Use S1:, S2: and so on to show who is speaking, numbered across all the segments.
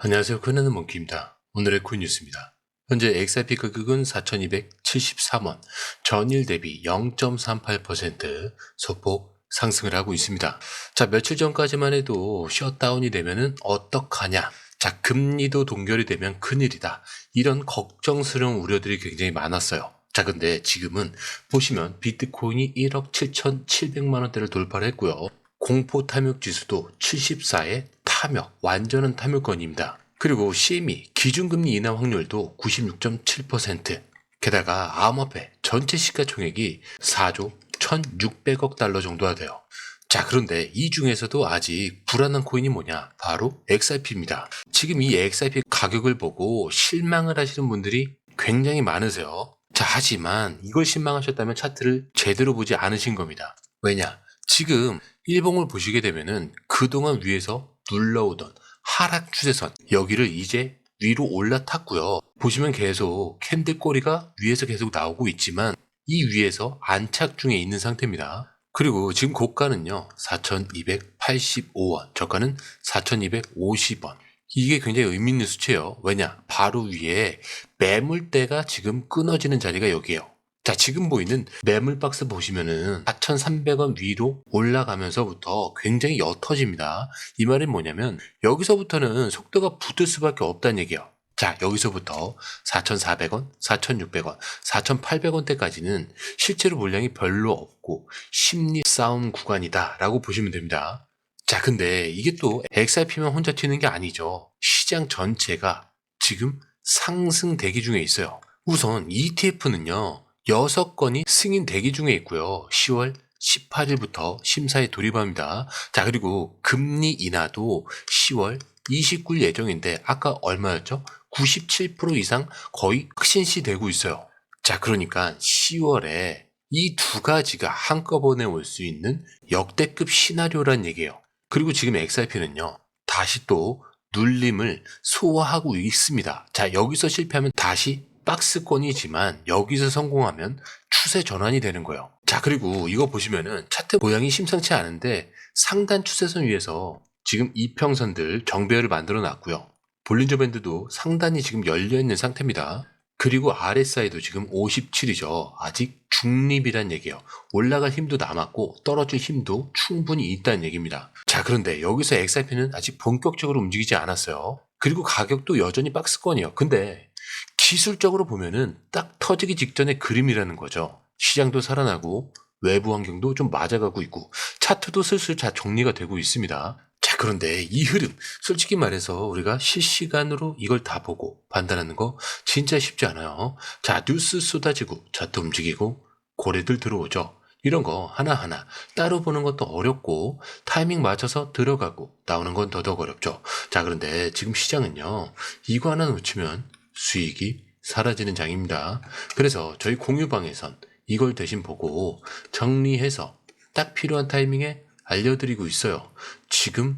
S1: 안녕하세요. 코인하는 몽키입니다. 오늘의 코인 뉴스입니다. 현재 XRP 가격은 4,273원, 전일 대비 0.38% 소폭 상승을 하고 있습니다. 자, 며칠 전까지만 해도 셧다운이 되면은 어떡하냐? 자, 금리도 동결이 되면 큰일이다. 이런 걱정스러운 우려들이 굉장히 많았어요. 자, 근데 지금은 보시면 비트코인이 1억 7,700만 원대를 돌파를 했고요. 공포 탐욕 지수도 74에 탐욕, 완전한 탐욕권입니다. 그리고 CME, 기준금리 인하 확률도 96.7%. 게다가 암호화폐 전체 시가총액이 4조 1,600억 달러 정도가 돼요. 자, 그런데 이 중에서도 아직 불안한 코인이 뭐냐? 바로 XRP입니다. 지금 이 XRP 가격을 보고 실망을 하시는 분들이 굉장히 많으세요. 자, 하지만 이걸 실망하셨다면 차트를 제대로 보지 않으신 겁니다. 왜냐? 지금 일봉을 보시게 되면은 그동안 위에서 눌러오던 하락 추세선 여기를 이제 위로 올라탔고요. 보시면 계속 캔들 꼬리가 위에서 계속 나오고 있지만 이 위에서 안착 중에 있는 상태입니다. 그리고 지금 고가는요 4,285원, 저가는 4,250원. 이게 굉장히 의미 있는 수치예요. 왜냐? 바로 위에 매물대가 지금 끊어지는 자리가 여기예요. 자, 지금 보이는 매물 박스 보시면은 4,300원 위로 올라가면서부터 굉장히 옅어집니다. 이 말은 뭐냐면 여기서부터는 속도가 붙을 수밖에 없다는 얘기예요. 자, 여기서부터 4,400원, 4,600원, 4,800원대까지는 실제로 물량이 별로 없고 심리 싸움 구간이다 라고 보시면 됩니다. 자, 근데 이게 또 XRP만 혼자 튀는 게 아니죠. 시장 전체가 지금 상승 대기 중에 있어요. 우선 ETF는요. 6건이 승인 대기 중에 있고요. 10월 18일부터 심사에 돌입합니다. 자, 그리고 금리 인하도 10월 29일 예정인데 아까 얼마였죠? 97% 이상 거의 확신시 되고 있어요. 자, 그러니까 10월에 이 두 가지가 한꺼번에 올 수 있는 역대급 시나리오란 얘기예요. 그리고 지금 XRP는요. 다시 또 눌림을 소화하고 있습니다. 자, 여기서 실패하면 다시 박스권이지만 여기서 성공하면 추세 전환이 되는 거예요. 자, 그리고 이거 보시면은 차트 모양이 심상치 않은데 상단 추세선 위에서 지금 이평선들 정배열을 만들어 놨고요. 볼린저 밴드도 상단이 지금 열려 있는 상태입니다. 그리고 RSI도 지금 57이죠. 아직 중립이란 얘기예요. 올라갈 힘도 남았고 떨어질 힘도 충분히 있다는 얘기입니다. 자, 그런데 여기서 XRP는 아직 본격적으로 움직이지 않았어요. 그리고 가격도 여전히 박스권이에요. 근데 기술적으로 보면은 딱 터지기 직전의 그림이라는 거죠. 시장도 살아나고 외부 환경도 좀 맞아가고 있고 차트도 슬슬 다 정리가 되고 있습니다. 자, 그런데 이 흐름 솔직히 말해서 우리가 실시간으로 이걸 다 보고 판단하는 거 진짜 쉽지 않아요. 자, 뉴스 쏟아지고 차트 움직이고 고래들 들어오죠. 이런 거 하나하나 따로 보는 것도 어렵고 타이밍 맞춰서 들어가고 나오는 건 더더욱 어렵죠. 자, 그런데 지금 시장은요. 이거 하나 놓치면 수익이 사라지는 장입니다. 그래서 저희 공유방에선 이걸 대신 보고 정리해서 딱 필요한 타이밍에 알려드리고 있어요. 지금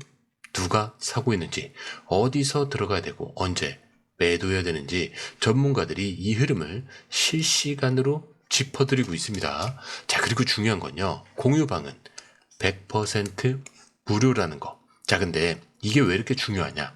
S1: 누가 사고 있는지, 어디서 들어가야 되고 언제 매도해야 되는지 전문가들이 이 흐름을 실시간으로 짚어드리고 있습니다. 자, 그리고 중요한 건요. 공유방은 100% 무료라는 거. 자, 근데 이게 왜 이렇게 중요하냐?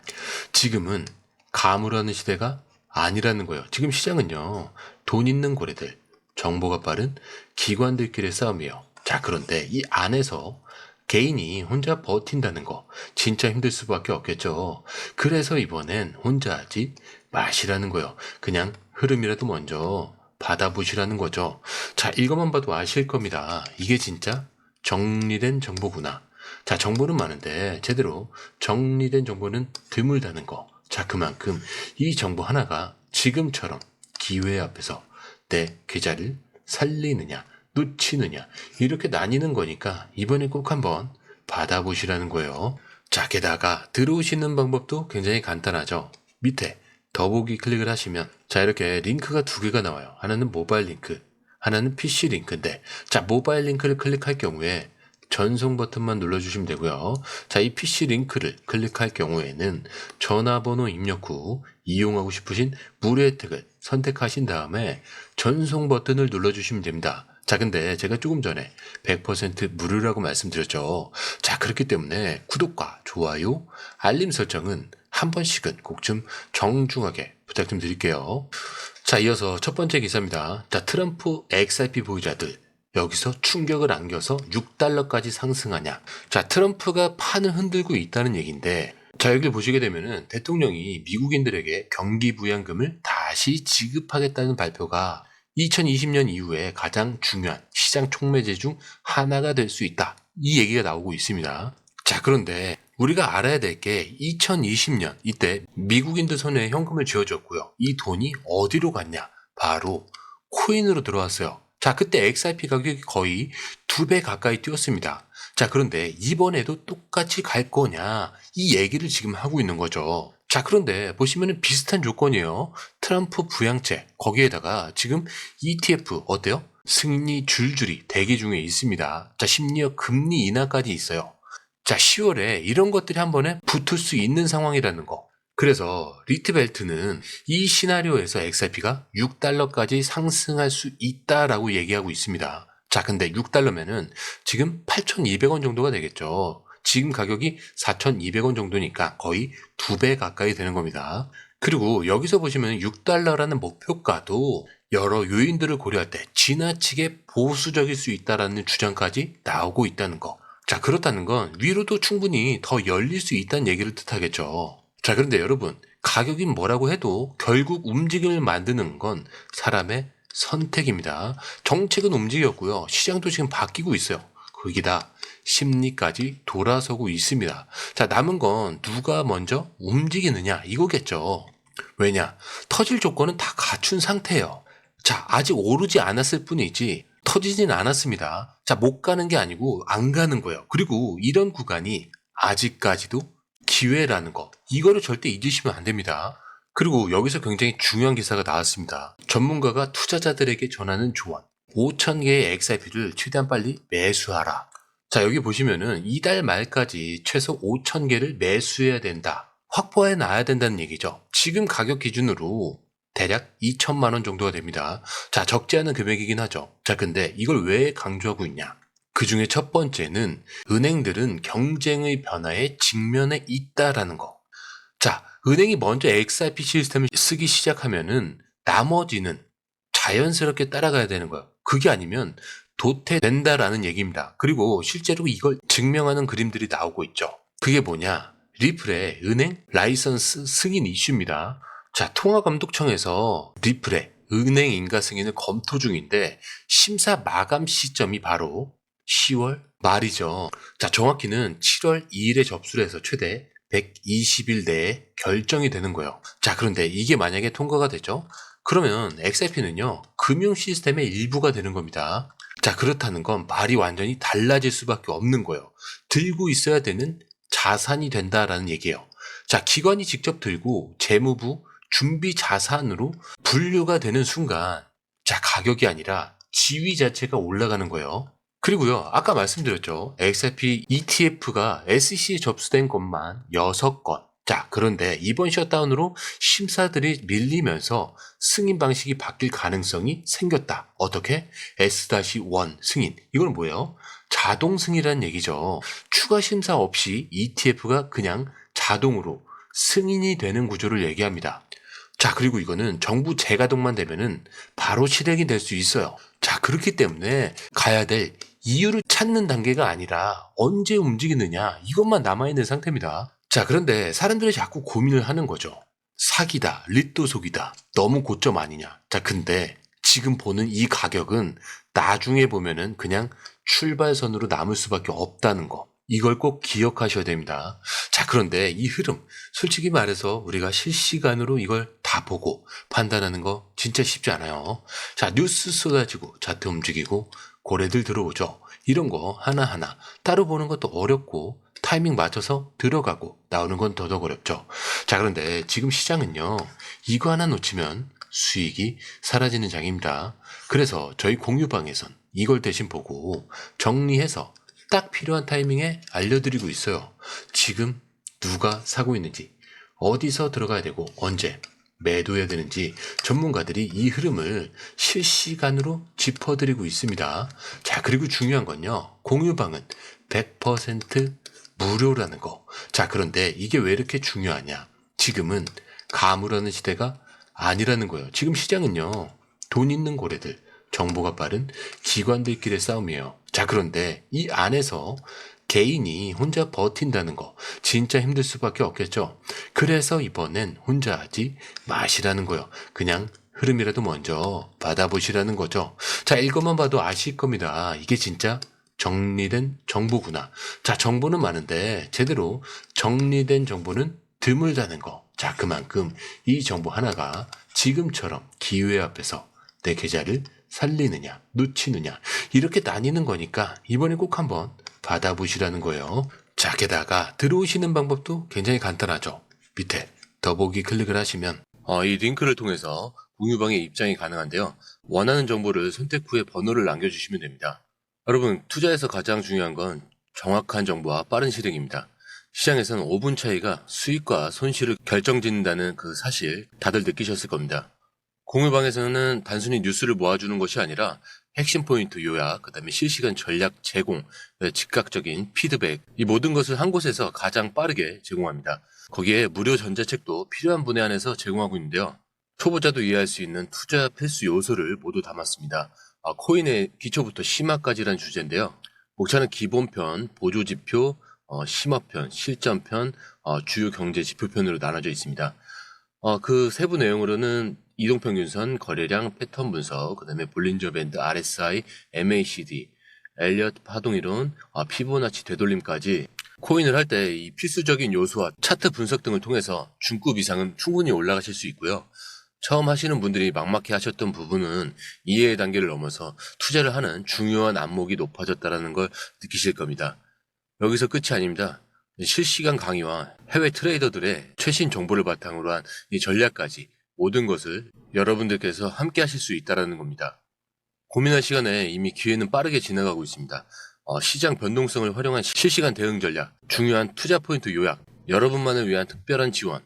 S1: 지금은 가물하는 시대가 아니라는 거예요. 지금 시장은요. 돈 있는 고래들, 정보가 빠른 기관들끼리의 싸움이에요. 자, 그런데 이 안에서 개인이 혼자 버틴다는 거 진짜 힘들 수밖에 없겠죠. 그래서 이번엔 혼자 하지 마시라는 거예요. 그냥 흐름이라도 먼저 받아보시라는 거죠. 자, 이것만 봐도 아실 겁니다. 이게 진짜 정리된 정보구나. 자, 정보는 많은데 제대로 정리된 정보는 드물다는 거. 자, 그만큼 이 정보 하나가 지금처럼 기회 앞에서 내 계좌를 살리느냐 놓치느냐 이렇게 나뉘는 거니까 이번에 꼭 한번 받아보시라는 거예요. 자, 게다가 들어오시는 방법도 굉장히 간단하죠. 밑에 더보기 클릭을 하시면 자, 이렇게 링크가 두 개가 나와요. 하나는 모바일 링크, 하나는 PC 링크인데 자, 모바일 링크를 클릭할 경우에 전송 버튼만 눌러주시면 되고요. 자, 이 PC 링크를 클릭할 경우에는 전화번호 입력 후 이용하고 싶으신 무료 혜택을 선택하신 다음에 전송 버튼을 눌러주시면 됩니다. 자, 근데 제가 조금 전에 100% 무료라고 말씀드렸죠. 자, 그렇기 때문에 구독과 좋아요, 알림 설정은 한 번씩은 꼭 좀 정중하게 부탁 좀 드릴게요. 자, 이어서 첫 번째 기사입니다. 자, 트럼프 XRP 보유자들 여기서 충격을 안겨서 6달러까지 상승하냐. 자, 트럼프가 판을 흔들고 있다는 얘기인데, 자, 여기를 보시게 되면은 대통령이 미국인들에게 경기부양금을 다시 지급하겠다는 발표가 2020년 이후에 가장 중요한 시장 촉매제 중 하나가 될 수 있다. 이 얘기가 나오고 있습니다. 자, 그런데 우리가 알아야 될 게 2020년 이때 미국인들 손에 현금을 쥐어줬고요. 이 돈이 어디로 갔냐? 바로 코인으로 들어왔어요. 자, 그때 XRP 가격이 거의 2배 가까이 뛰었습니다. 자, 그런데 이번에도 똑같이 갈 거냐? 이 얘기를 지금 하고 있는 거죠. 자, 그런데 보시면은 비슷한 조건이에요. 트럼프 부양책, 거기에다가 지금 ETF 어때요? 승인이 줄줄이 대기 중에 있습니다. 자, 심지어 금리 인하까지 있어요. 자, 10월에 이런 것들이 한 번에 붙을 수 있는 상황이라는 거. 그래서 리트벨트는 이 시나리오에서 XRP가 6달러까지 상승할 수 있다라고 얘기하고 있습니다. 자, 근데 6달러면은 지금 8,200원 정도가 되겠죠. 지금 가격이 4,200원 정도니까 거의 2배 가까이 되는 겁니다. 그리고 여기서 보시면 6달러라는 목표가도 여러 요인들을 고려할 때 지나치게 보수적일 수 있다라는 주장까지 나오고 있다는 거. 자, 그렇다는 건 위로도 충분히 더 열릴 수 있다는 얘기를 뜻하겠죠. 자, 그런데 여러분, 가격이 뭐라고 해도 결국 움직임을 만드는 건 사람의 선택입니다. 정책은 움직였고요. 시장도 지금 바뀌고 있어요. 거기다 심리까지 돌아서고 있습니다. 자, 남은 건 누가 먼저 움직이느냐 이거겠죠. 왜냐? 터질 조건은 다 갖춘 상태예요. 자, 아직 오르지 않았을 뿐이지 터지진 않았습니다. 자, 못 가는 게 아니고 안 가는 거예요. 그리고 이런 구간이 아직까지도 기회라는 거. 이거를 절대 잊으시면 안 됩니다. 그리고 여기서 굉장히 중요한 기사가 나왔습니다. 전문가가 투자자들에게 전하는 조언. 5,000개의 XRP를 최대한 빨리 매수하라. 자, 여기 보시면은 이달 말까지 최소 5,000개를 매수해야 된다. 확보해 놔야 된다는 얘기죠. 지금 가격 기준으로 대략 2천만 원 정도가 됩니다. 자, 적지 않은 금액이긴 하죠. 자, 근데 이걸 왜 강조하고 있냐? 그 중에 첫 번째는 은행들은 경쟁의 변화에 직면해 있다라는 거. 자, 은행이 먼저 XRP 시스템을 쓰기 시작하면은 나머지는 자연스럽게 따라가야 되는 거예요. 그게 아니면 도태된다라는 얘기입니다. 그리고 실제로 이걸 증명하는 그림들이 나오고 있죠. 그게 뭐냐? 리플의 은행 라이선스 승인 이슈입니다. 자, 통화감독청에서 리플의 은행 인가 승인을 검토 중인데 심사 마감 시점이 바로 10월 말이죠. 자, 정확히는 7월 2일에 접수를 해서 최대 120일 내에 결정이 되는 거예요. 자, 그런데 이게 만약에 통과가 되죠? 그러면 XRP는요, 금융 시스템의 일부가 되는 겁니다. 자, 그렇다는 건 말이 완전히 달라질 수밖에 없는 거예요. 들고 있어야 되는 자산이 된다라는 얘기예요. 자, 기관이 직접 들고 재무부 준비 자산으로 분류가 되는 순간, 자, 가격이 아니라 지위 자체가 올라가는 거예요. 그리고요, 아까 말씀드렸죠. XRP ETF가 SEC에 접수된 것만 6건. 자, 그런데 이번 셧다운으로 심사들이 밀리면서 승인 방식이 바뀔 가능성이 생겼다. 어떻게? S-1 승인. 이건 뭐예요? 자동 승인이라는 얘기죠. 추가 심사 없이 ETF가 그냥 자동으로 승인이 되는 구조를 얘기합니다. 자, 그리고 이거는 정부 재가동만 되면은 바로 실행이 될 수 있어요. 자, 그렇기 때문에 가야 될 이유를 찾는 단계가 아니라 언제 움직이느냐 이것만 남아있는 상태입니다. 자, 그런데 사람들이 자꾸 고민을 하는 거죠. 사기다, 리또 속이다, 너무 고점 아니냐. 자, 근데 지금 보는 이 가격은 나중에 보면은 그냥 출발선으로 남을 수밖에 없다는 거. 이걸 꼭 기억하셔야 됩니다. 자, 그런데 이 흐름, 솔직히 말해서 우리가 실시간으로 이걸 다 보고 판단하는 거 진짜 쉽지 않아요. 자, 뉴스 쏟아지고 차트 움직이고 고래들 들어오죠. 이런 거 하나하나 따로 보는 것도 어렵고 타이밍 맞춰서 들어가고 나오는 건 더더욱 어렵죠. 자, 그런데 지금 시장은요, 이거 하나 놓치면 수익이 사라지는 장입니다. 그래서 저희 공유방에선 이걸 대신 보고 정리해서 딱 필요한 타이밍에 알려드리고 있어요. 지금 누가 사고 있는지, 어디서 들어가야 되고 언제 매도해야 되는지 전문가들이 이 흐름을 실시간으로 짚어드리고 있습니다. 자, 그리고 중요한 건요, 공유방은 100% 무료라는 거. 자, 그런데 이게 왜 이렇게 중요하냐? 지금은 가물하는 시대가 아니라는 거예요. 지금 시장은요, 돈 있는 고래들, 정보가 빠른 기관들끼리의 싸움이에요. 자, 그런데 이 안에서 개인이 혼자 버틴다는 거 진짜 힘들 수밖에 없겠죠. 그래서 이번엔 혼자 하지 마시라는 거예요. 그냥 흐름이라도 먼저 받아보시라는 거죠. 자, 읽어만 봐도 아실 겁니다. 이게 진짜 정리된 정보구나. 자, 정보는 많은데 제대로 정리된 정보는 드물다는 거. 자, 그만큼 이 정보 하나가 지금처럼 기회 앞에서 내 계좌를 살리느냐, 놓치느냐, 이렇게 나뉘는 거니까 이번에 꼭 한번 받아보시라는 거예요. 자, 게다가 들어오시는 방법도 굉장히 간단하죠. 밑에 더보기 클릭을 하시면 이 링크를 통해서 공유방에 입장이 가능한데요. 원하는 정보를 선택 후에 번호를 남겨주시면 됩니다. 여러분, 투자에서 가장 중요한 건 정확한 정보와 빠른 실행입니다. 시장에서는 5분 차이가 수익과 손실을 결정짓는다는 그 사실 다들 느끼셨을 겁니다. 공유방에서는 단순히 뉴스를 모아주는 것이 아니라 핵심 포인트 요약, 그 다음에 실시간 전략 제공, 즉각적인 피드백, 이 모든 것을 한 곳에서 가장 빠르게 제공합니다. 거기에 무료 전자책도 필요한 분에 한해서 제공하고 있는데요. 초보자도 이해할 수 있는 투자 필수 요소를 모두 담았습니다. 코인의 기초부터 심화까지라는 주제인데요. 목차는 기본편, 보조지표, 심화편, 실전편, 주요 경제 지표편으로 나눠져 있습니다. 그 세부 내용으로는 이동평균선, 거래량, 패턴 분석, 그 다음에 볼린저 밴드, RSI, MACD, 엘리엇 파동이론, 피보나치 되돌림까지 코인을 할 때 이 필수적인 요소와 차트 분석 등을 통해서 중급 이상은 충분히 올라가실 수 있고요. 처음 하시는 분들이 막막해 하셨던 부분은 이해의 단계를 넘어서 투자를 하는 중요한 안목이 높아졌다는 걸 느끼실 겁니다. 여기서 끝이 아닙니다. 실시간 강의와 해외 트레이더들의 최신 정보를 바탕으로 한 이 전략까지 모든 것을 여러분들께서 함께 하실 수 있다는 겁니다. 고민할 시간에 이미 기회는 빠르게 지나가고 있습니다. 시장 변동성을 활용한 실시간 대응 전략, 중요한 투자 포인트 요약, 여러분만을 위한 특별한 지원,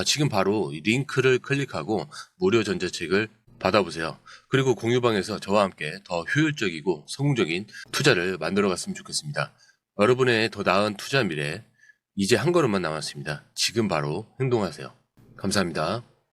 S1: 지금 바로 이 링크를 클릭하고 무료 전자책을 받아보세요. 그리고 공유방에서 저와 함께 더 효율적이고 성공적인 투자를 만들어갔으면 좋겠습니다. 여러분의 더 나은 투자 미래, 이제 한 걸음만 남았습니다. 지금 바로 행동하세요. 감사합니다.